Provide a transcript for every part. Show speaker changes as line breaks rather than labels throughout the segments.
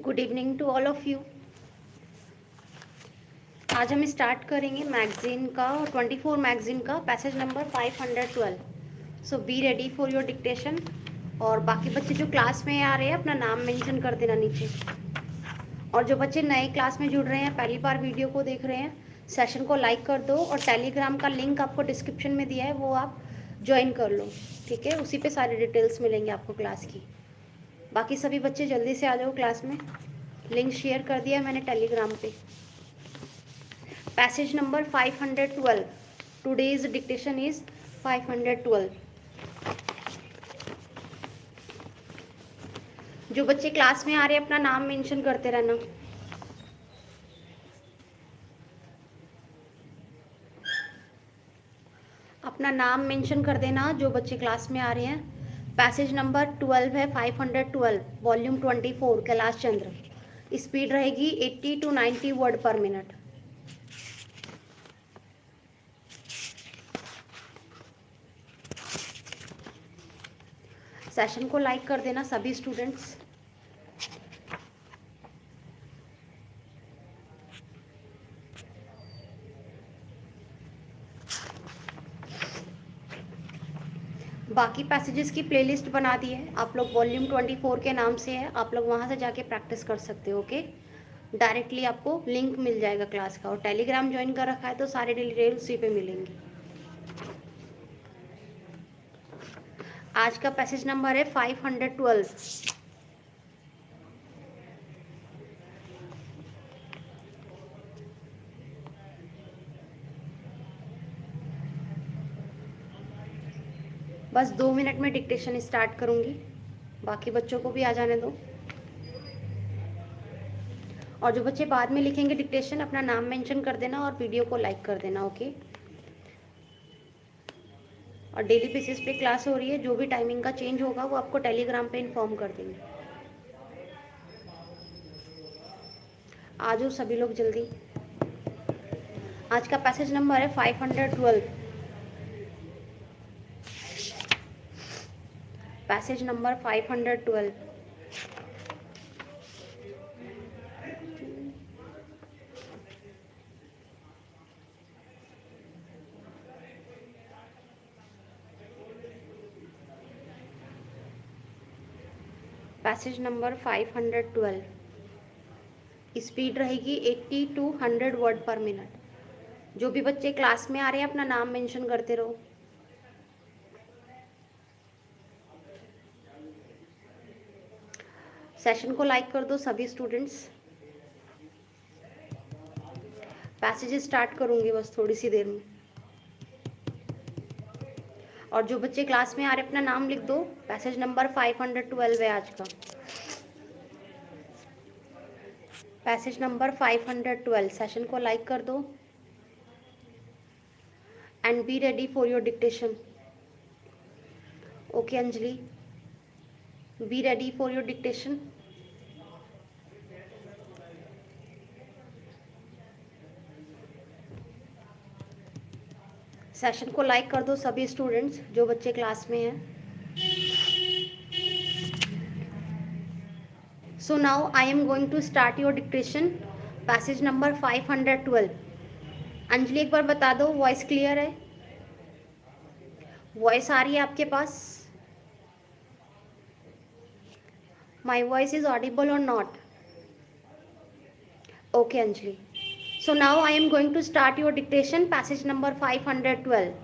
Good evening to all of you. आज हम start करेंगे मैगजीन का 24 मैगजीन का passage number 512। So be ready for your dictation. और बाकी बच्चे जो क्लास में आ रहे हैं अपना नाम मेंशन कर देना नीचे। और जो बच्चे नए क्लास में जुड़ रहे हैं, पहली बार वीडियो को देख रहे हैं, सेशन को लाइक कर दो और टेलीग्राम का लिंक आपको डिस्क्रिप्शन में दिया है, वो आप ज्वाइन कर लो। ठीक है, उसी पे सारी डिटेल्स मिलेंगे आपको क्लास की। बाकी सभी बच्चे जल्दी से आ जाओ क्लास में। लिंक शेयर कर दिया मैंने टेलीग्राम पे। Passage number 512। Today's dictation is 512। जो बच्चे क्लास में आ रहे हैं अपना नाम मेंशन करते रहना। अपना नाम मेंशन कर देना जो बच्चे क्लास में आ रहे हैं। पैसेज नंबर 12 है, 512, वॉल्यूम 24, कैलाश चंद्र। स्पीड रहेगी 80 to 90 वर्ड पर मिनट। सेशन को लाइक कर देना सभी स्टूडेंट्स। बाकी पैसेजेस की प्लेलिस्ट बना दी है आप लोग, वॉल्यूम 24 के नाम से है, आप लोग वहाँ से जाके प्रैक्टिस कर सकते हो। ओके, डायरेक्टली आपको लिंक मिल जाएगा क्लास का। और टेलीग्राम ज्वाइन कर रखा है तो सारे डिटेल उसी पे मिलेंगी। आज का पैसेज नंबर है 512। बस 2 मिनट में डिक्टेशन स्टार्ट करूंगी, बाकी बच्चों को भी आ जाने दो। और जो बच्चे बाद में लिखेंगे डिक्टेशन, अपना नाम मेंशन कर देना और वीडियो को लाइक कर देना। ओके, और डेली बेसिस पे क्लास हो रही है, जो भी टाइमिंग का चेंज होगा वो आपको टेलीग्राम पे इन्फॉर्म कर देंगे। आ जाओ सभी लोग जल्दी। आज का पैसेज नंबर है 512। Passage number 512। Passage number 512। Speed रहेगी 80 to 100 वर्ड पर मिनट। जो भी बच्चे क्लास में आ रहे हैं अपना नाम मेंशन करते रहो। सेशन को लाइक कर दो सभी स्टूडेंट्स। पैसेज स्टार्ट करूंगी बस थोड़ी सी देर में। और जो बच्चे क्लास में आ रहे अपना नाम लिख दो। पैसेज नंबर 512 है आज का। Passage number 512। सेशन को लाइक कर दो and be ready for your dictation. Okay Anjali, be ready for your dictation. Session को लाइक कर दो सभी स्टूडेंट्स जो बच्चे क्लास में हैं। So now I am going to start your dictation. Passage number 512। Anjali एक बार बता दो, वॉइस क्लियर है? वॉइस आ रही है आपके पास? My voice is audible or not? Okay Anjali, so now I am going to start your dictation, passage number 512.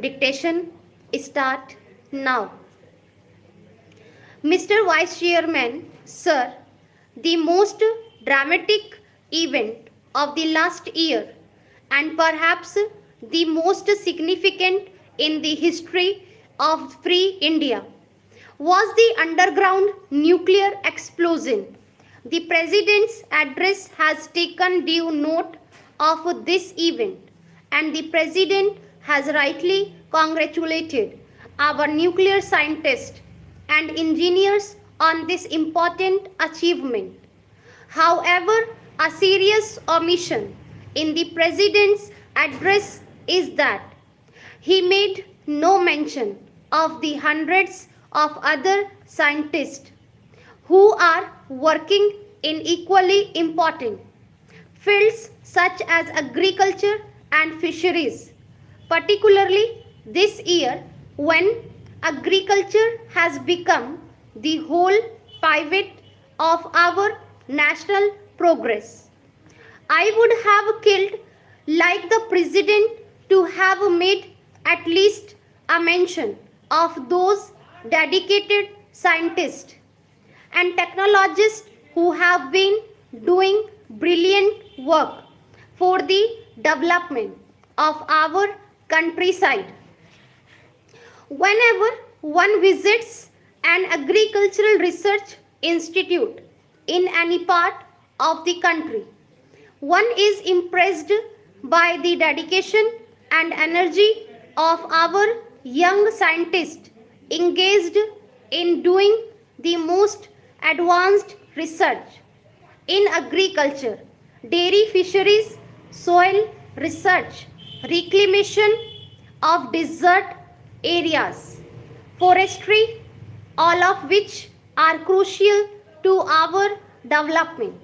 Dictation start now. Mr. Vice Chairman, sir, the most dramatic event of the last year and perhaps the most significant in the history of free India was the underground nuclear explosion. The President's address has taken due note of this event, and the President has rightly congratulated our nuclear scientists and engineers on this important achievement. However, a serious omission in the President's address is that he made no mention of the hundreds of other scientists who are working in equally important fields such as agriculture and fisheries, particularly this year when agriculture has become the whole pivot of our national progress. I would have killed like the president to have made at least a mention of those dedicated scientists and technologists who have been doing brilliant work for the development of our countryside. Whenever one visits an agricultural research institute in any part of the country, one is impressed by the dedication and energy of our young scientists engaged in doing the most advanced research in agriculture, dairy fisheries, soil research, reclamation of desert areas, forestry, all of which are crucial to our development.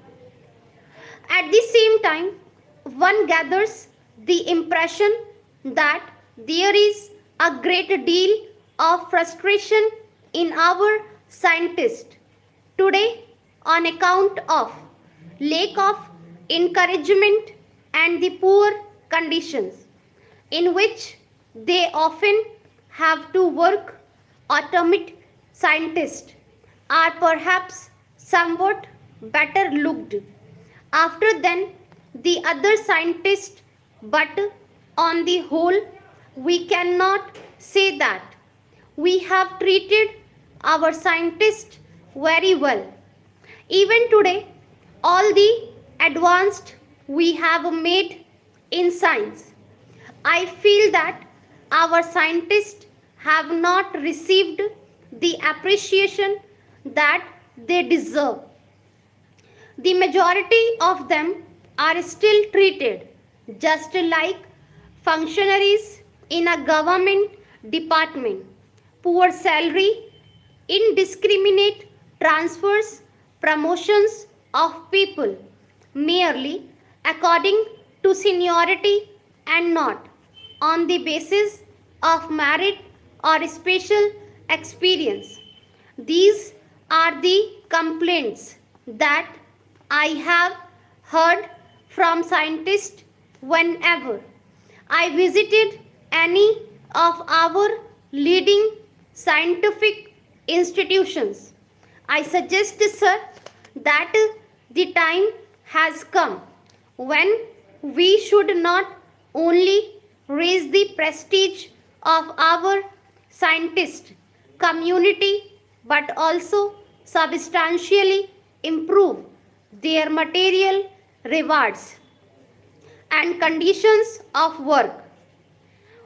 At the same time, one gathers the impression that there is a great deal of frustration in our scientists today on account of lack of encouragement and the poor conditions in which they often have to work. Atomic scientists are perhaps somewhat better looked after than the other scientists, but on the whole, we cannot say that we have treated our scientists very well. Even today, all the advanced we have made in science, I feel that our scientists have not received the appreciation that they deserve. The majority of them are still treated just like functionaries in a government department. Poor salary, indiscriminate transfers, promotions of people merely according to seniority and not on the basis of merit or special experience. These are the complaints that I have heard from scientists whenever I visited any of our leading scientific institutions. I suggest, sir, that the time has come when we should not only raise the prestige of our scientist community but also substantially improve their material rewards and conditions of work.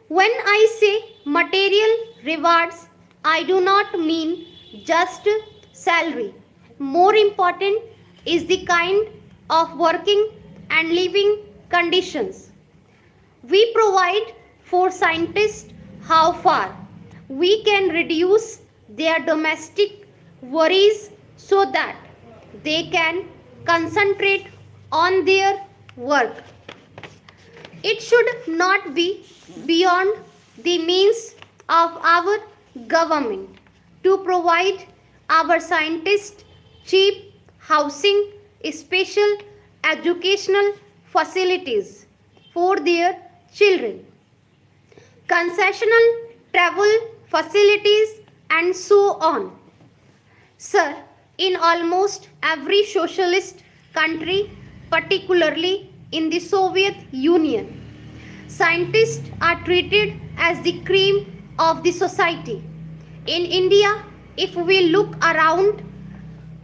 When I say material rewards, I do not mean just salary. More important is the kind of working and living conditions we provide for scientists, how far we can reduce their domestic worries so that they can concentrate on their work. It should not be beyond the means of our government to provide our scientists cheap housing, special educational facilities for their children, concessional travel facilities, and so on. Sir, in almost every socialist country, particularly in the Soviet Union, scientists are treated as the cream of the society. In India, if we look around,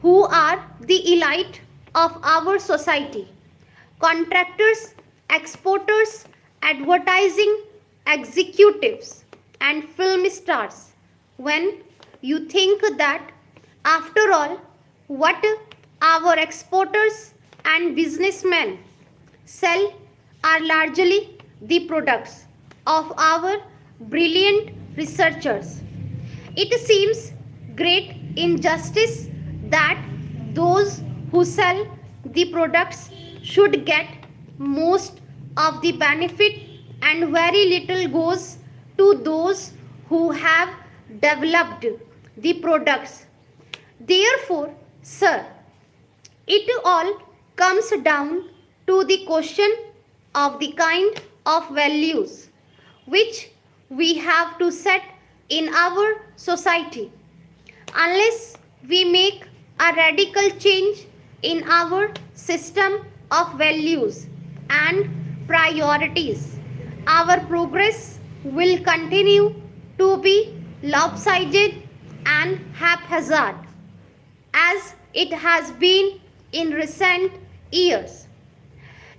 who are the elite of our society? Contractors, exporters, advertising executives, and film stars. When you think that, after all, what our exporters and businessmen sell are largely the products of our brilliant researchers. It seems great injustice that those who sell the products should get most of the benefit and very little goes to those who have developed the products. Therefore, sir, it all comes down to the question of the kind of values which we have to set in our society. Unless we make a radical change in our system of values and priorities, our progress will continue to be lopsided and haphazard as it has been in recent years.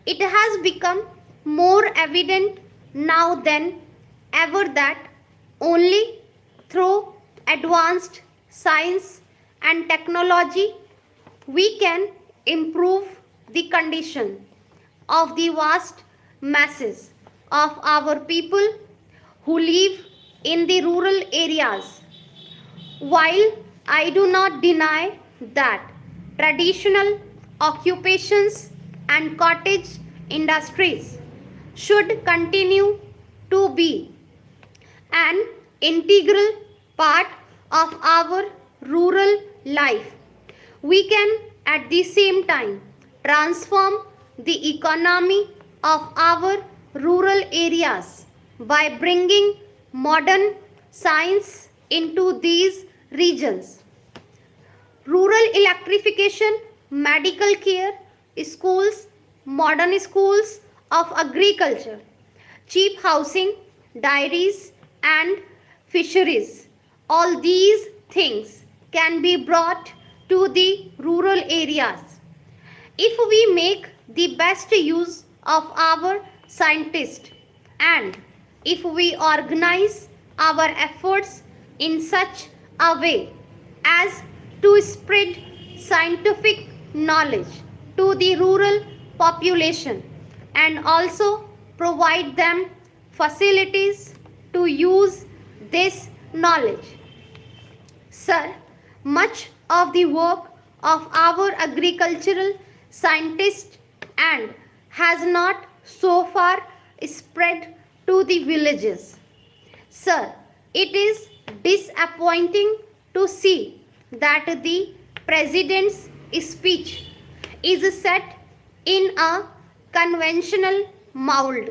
It has become more evident now than ever that only through advanced science and technology we can improve the condition of the vast masses of our people who live in the rural areas. While I do not deny that traditional occupations and cottage industries should continue to be an integral part of our rural life, we can at the same time transform the economy of our rural areas by bringing modern science into these regions. Rural electrification, medical care, schools, modern schools of agriculture, cheap housing, dairies and fisheries. All these things can be brought to the rural areas. If we make the best use of our scientists and if we organize our efforts in such a way as to spread scientific knowledge to the rural population and also provide them facilities to use this knowledge. Sir, much of the work of our agricultural scientists and has not so far spread to the villages. Sir, it is disappointing to see that the President's speech is set in a conventional mold.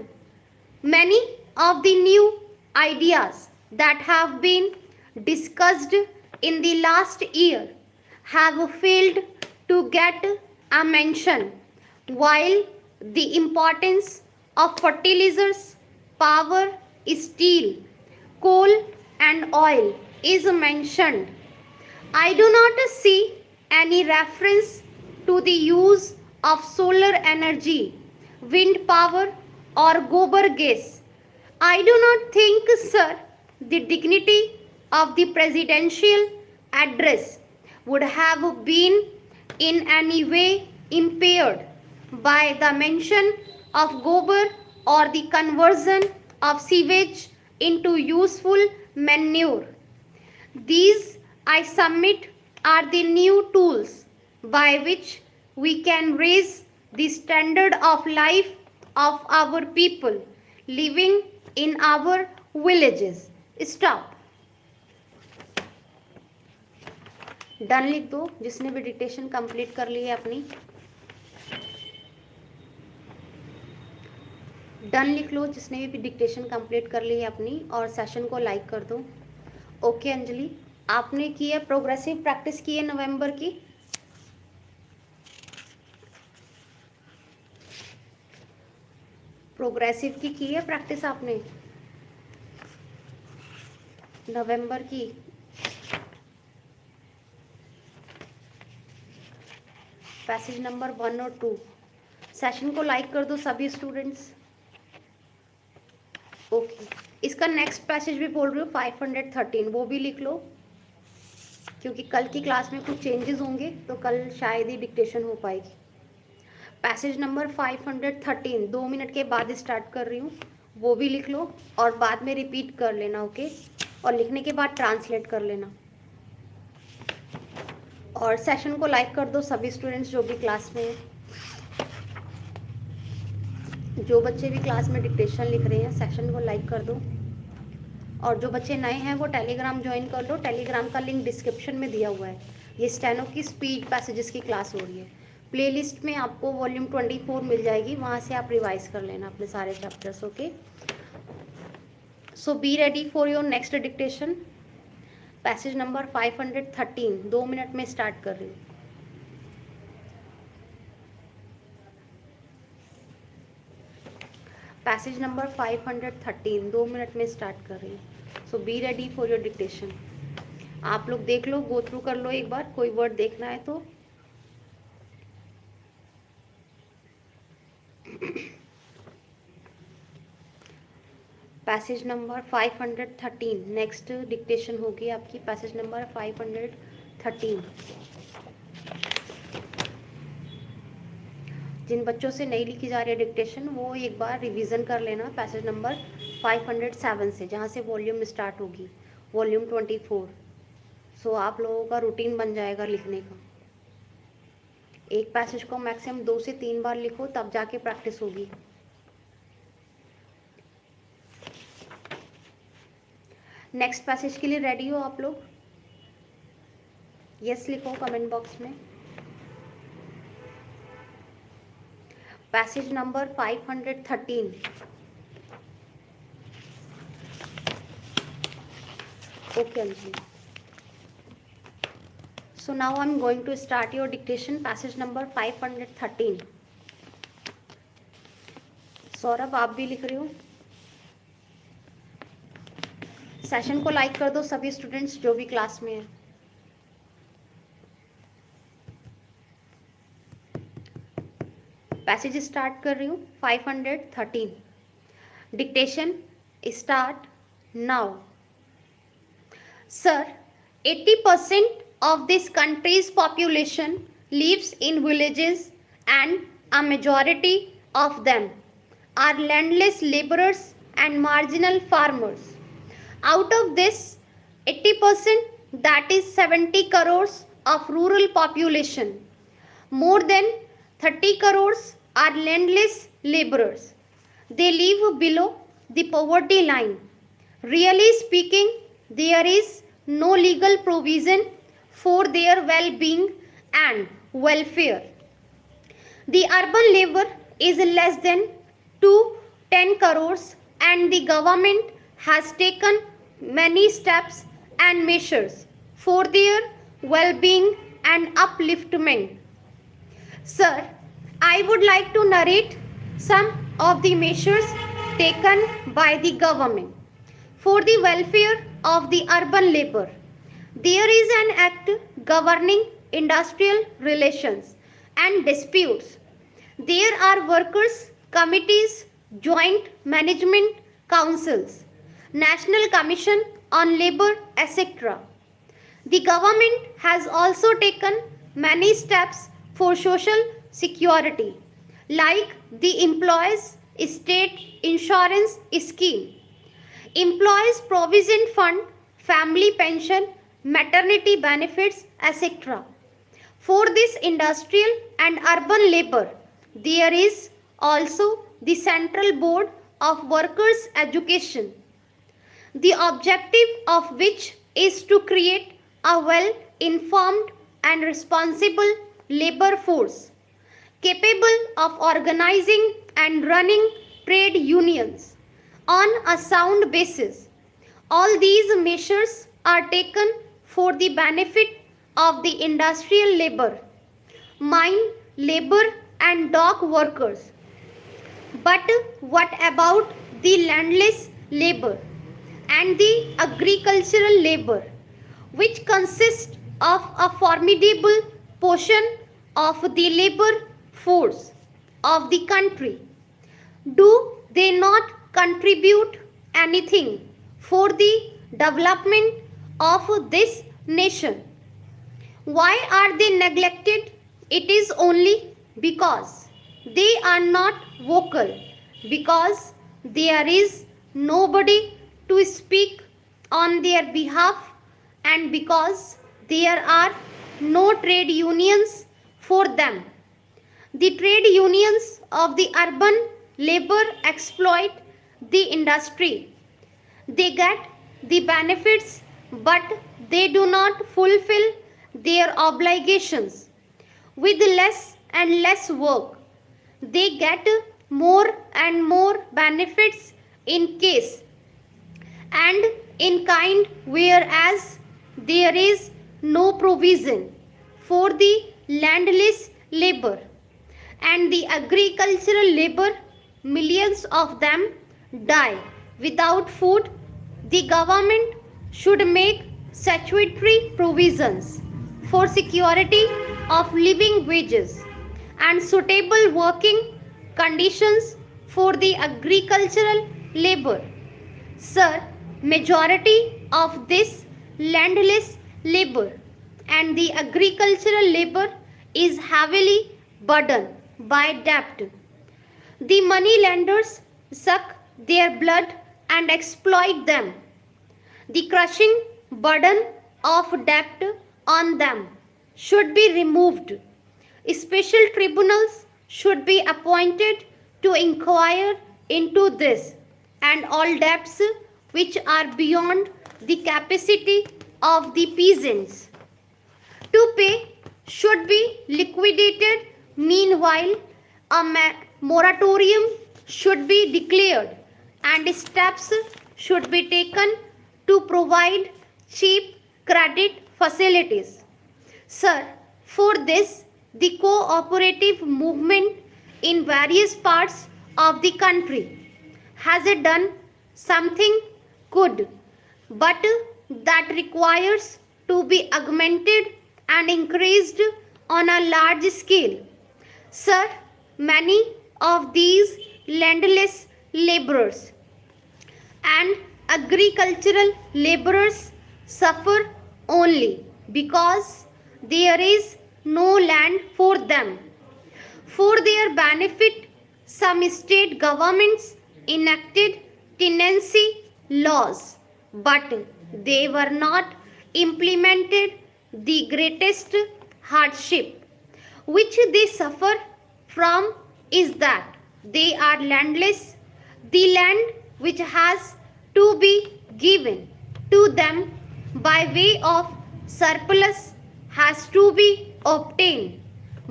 Many of the new ideas that have been discussed in the last year have failed to get a mention, while the importance of fertilizers, power, steel, coal and oil is mentioned. I do not see any reference to the use of solar energy, wind power or gobar gas. I do not think, sir, the dignity of the presidential address would have been in any way impaired by the mention of gobar or the conversion of sewage into useful manure. These, I submit, are the new tools by which we can raise the standard of life of our people living in our villages. Stop. Done लिख दो जिसने भी dictation complete कर ली है अपनी. Done लिख लो जिसने भी डिक्टेशन कंप्लीट कर ली है अपनी और सेशन को लाइक कर दो. ओके अंजलि, आपने की है प्रोग्रेसिव प्रैक्टिस की है नवंबर की. प्रोग्रेसिव की है प्रैक्टिस आपने नवंबर की. पैसेज नंबर 1 और 2. सेशन को लाइक कर दो सभी स्टूडेंट्स. ओके, इसका नेक्स्ट पैसेज भी बोल रही हूँ 513, वो भी लिख लो क्योंकि कल की क्लास में कुछ चेंजेस होंगे तो कल शायद ही डिक्टेशन हो पाएगी. पैसेज नंबर 513 2 मिनट के बाद स्टार्ट कर रही हूँ, वो भी लिख लो और बाद में रिपीट कर लेना. ओके, और लिखने के बाद ट्रांसलेट कर लेना. और सेशन को लाइक कर दो सभी स्टूडेंट्स जो भी क्लास में हैं। जो बच्चे भी क्लास में डिक्टेशन लिख रहे हैं सेशन को लाइक कर दो। और जो बच्चे नए हैं वो टेलीग्राम ज्वाइन कर लो, टेलीग्राम का लिंक डिस्क्रिप्शन में दिया हुआ है। ये स्टेनो की स्पीड पैसेजेस की क्लास हो रही है। प्लेलिस्ट में आपको वॉल्यूम 24 मिल जाएगी, वहाँ से आप रिवाइज कर लेना अपने सारे chapters. Okay, so be ready for your next dictation. Passage number 513 2 मिनट में स्टार्ट कर रही हूँ। पैसेज नंबर 513 2 मिनट में स्टार्ट कर रही हूँ। So be ready for your dictation. आप लोग देख लो, गो थ्रू कर लो एक बार, कोई वर्ड देखना है तो। पैसेज नंबर 513 नेक्स्ट डिक्टेशन होगी आपकी। Passage number 513। जिन बच्चों से नहीं लिखी जा रही है डिक्टेशन वो एक बार रिवीजन कर लेना पैसेज नंबर 507 से, जहाँ से वॉल्यूम स्टार्ट होगी, वॉल्यूम 24। सो आप लोगों का रूटीन बन जाएगा लिखने का। एक पैसेज को मैक्सिमम 2 से 3 बार लिखो, तब जाके प्रैक्टिस होगी। नेक्स्ट पैसेज के लिए रेडी हो आप लोग? यस लिखो कमेंट बॉक्स में। Passage number 513। Okay Anjali. So now I'm going to start your dictation, passage number 513. Saurabh आप भी लिख रहे हो? सेशन को लाइक कर दो सभी स्टूडेंट्स जो भी क्लास में हैं। पैसेज स्टार्ट कर रही हूँ 513। Dictation start now. Sir, 80% of this country's population lives in villages and a majority of them are landless laborers and marginal farmers. Out of this 80%, that is 70 crores of rural population, more than 30 crores are landless laborers. They live below the poverty line. Really speaking, there is no legal provision for their well-being and welfare. The urban labor is less than 10 crores and the government has taken many steps and measures for their well-being and upliftment. Sir, I would like to narrate some of the measures taken by the government for the welfare of the urban labor. There is an act governing industrial relations and disputes. There are workers' committees, joint management councils, National Commission on Labour, etc. The government has also taken many steps for social security, like the Employees State Insurance Scheme, Employees Provident Fund, Family Pension, maternity benefits, etc. For this industrial and urban labor, there is also the Central Board of Workers' Education, the objective of which is to create a well-informed and responsible labor force, capable of organizing and running trade unions on a sound basis. All these measures are taken for the benefit of the industrial labor, mine labor and dock workers. But what about the landless labor and the agricultural labor, which consist of a formidable portion of the labor force of the country? Do they not contribute anything for the development of this nation? Why are they neglected? It is only because they are not vocal, because there is nobody to speak on their behalf, and because there are no trade unions for them. The trade unions of the urban labor exploit the industry. They get the benefits, but they do not fulfill their obligations. With less and less work, they get more and more benefits in case and in kind, whereas there is no provision for the landless labor and the agricultural labor. Millions of them die without food. The government should make statutory provisions for security of living wages and suitable working conditions for the agricultural labor. Sir, majority of this landless labor and the agricultural labor is heavily burdened by debt. The money lenders suck their blood and exploit them. The crushing burden of debt on them should be removed. Special tribunals should be appointed to inquire into this and all debts which are beyond the capacity of the peasants to pay should be liquidated. Meanwhile, a moratorium should be declared and steps should be taken to provide cheap credit facilities. Sir, for this, the cooperative movement in various parts of the country has done something good, but that requires to be augmented and increased on a large scale. Sir, many of these landless laborers and agricultural laborers suffer only because there is no land for them. For their benefit, some state governments enacted tenancy laws, but they were not implemented. The greatest hardship which they suffer from is that they are landless. The land which has to be given to them by way of surplus has to be obtained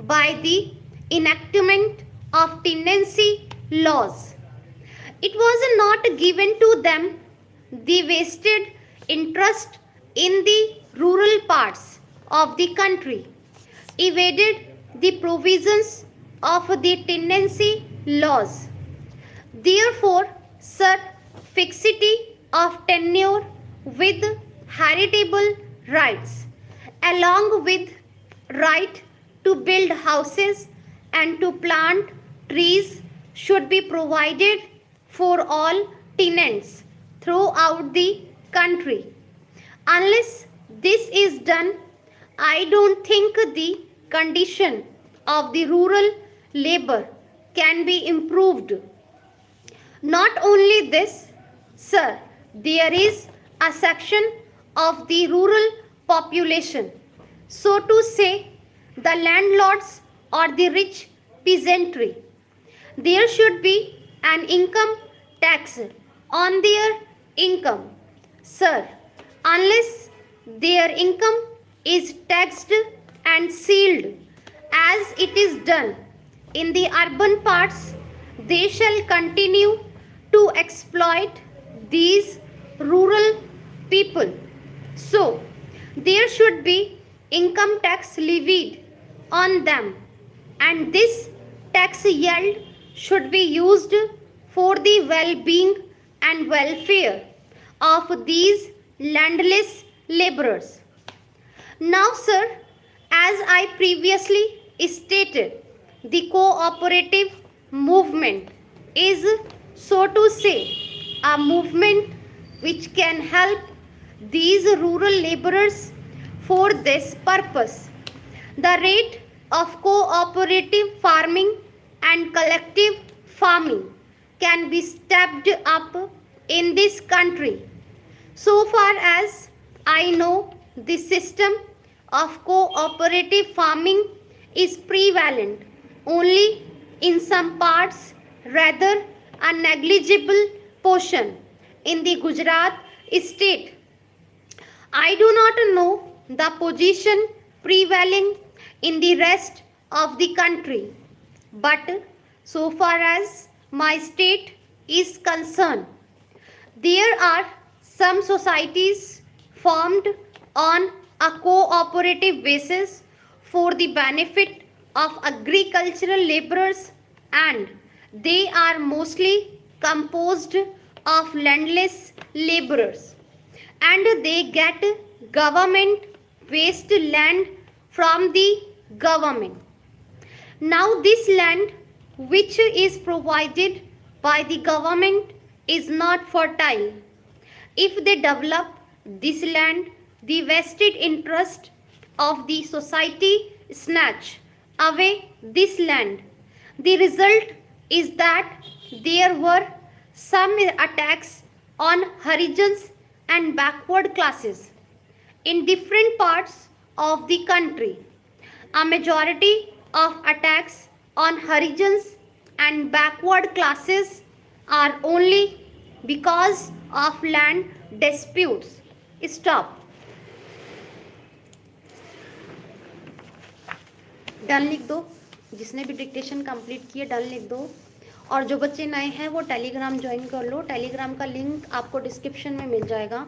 by the enactment of tenancy laws. It was not given to them. The vested interest in the rural parts of the country evaded the provisions of the tenancy laws. Therefore, sir, fixity of tenure with heritable rights, along with right to build houses and to plant trees, should be provided for all tenants throughout the country. Unless this is done, I don't think the condition of the rural labor can be improved. Not only this, sir, there is a section of the rural population, so to say, the landlords or the rich peasantry. There should be an income tax on their income. Sir, unless their income is taxed and sealed as it is done in the urban parts, they shall continue to exploit these rural people. So, there should be income tax levied on them, and this tax yield should be used for the well-being and welfare of these landless laborers. Now, sir, as I previously stated, the cooperative movement is, so to say, a movement which can help these rural laborers for this purpose. The rate of cooperative farming and collective farming can be stepped up in this country. So far as I know, this system of cooperative farming is prevalent only in some parts, rather a negligible portion in the Gujarat state. I do not know the position prevailing in the rest of the country, but so far as my state is concerned, there are some societies formed on a cooperative basis for the benefit of agricultural laborers, and they are mostly composed of landless laborers, and they get government waste land from the government. Now this land which is provided by the government is not fertile. If they develop this land, the vested interest of the society snatch away this land. The result is that there were some attacks on Harijans and backward classes in different parts of the country. A majority of attacks on Harijans and backward classes are only because of land disputes. Stop. Done लिख दो, जिसने भी dictation complete किया done लिख दो। और जो बच्चे नए हैं वो टेलीग्राम ज्वाइन कर लो, टेलीग्राम का लिंक आपको डिस्क्रिप्शन में मिल जाएगा।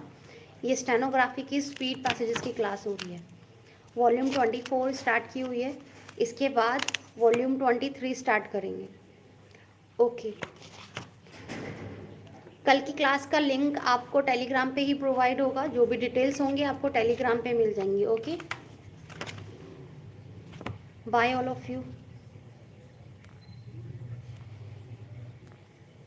ये स्टेनोग्राफी की स्पीड पैसेजेस की क्लास हो रही है, वॉल्यूम 24 स्टार्ट की हुई है, इसके बाद वॉल्यूम 23 स्टार्ट करेंगे। ओके, कल की क्लास का लिंक आपको टेलीग्राम पे ही प्रोवाइड होगा, जो भी डिटेल्स होंगे आपको टेलीग्राम पे मिल जाएंगी। Okay, bye all of you.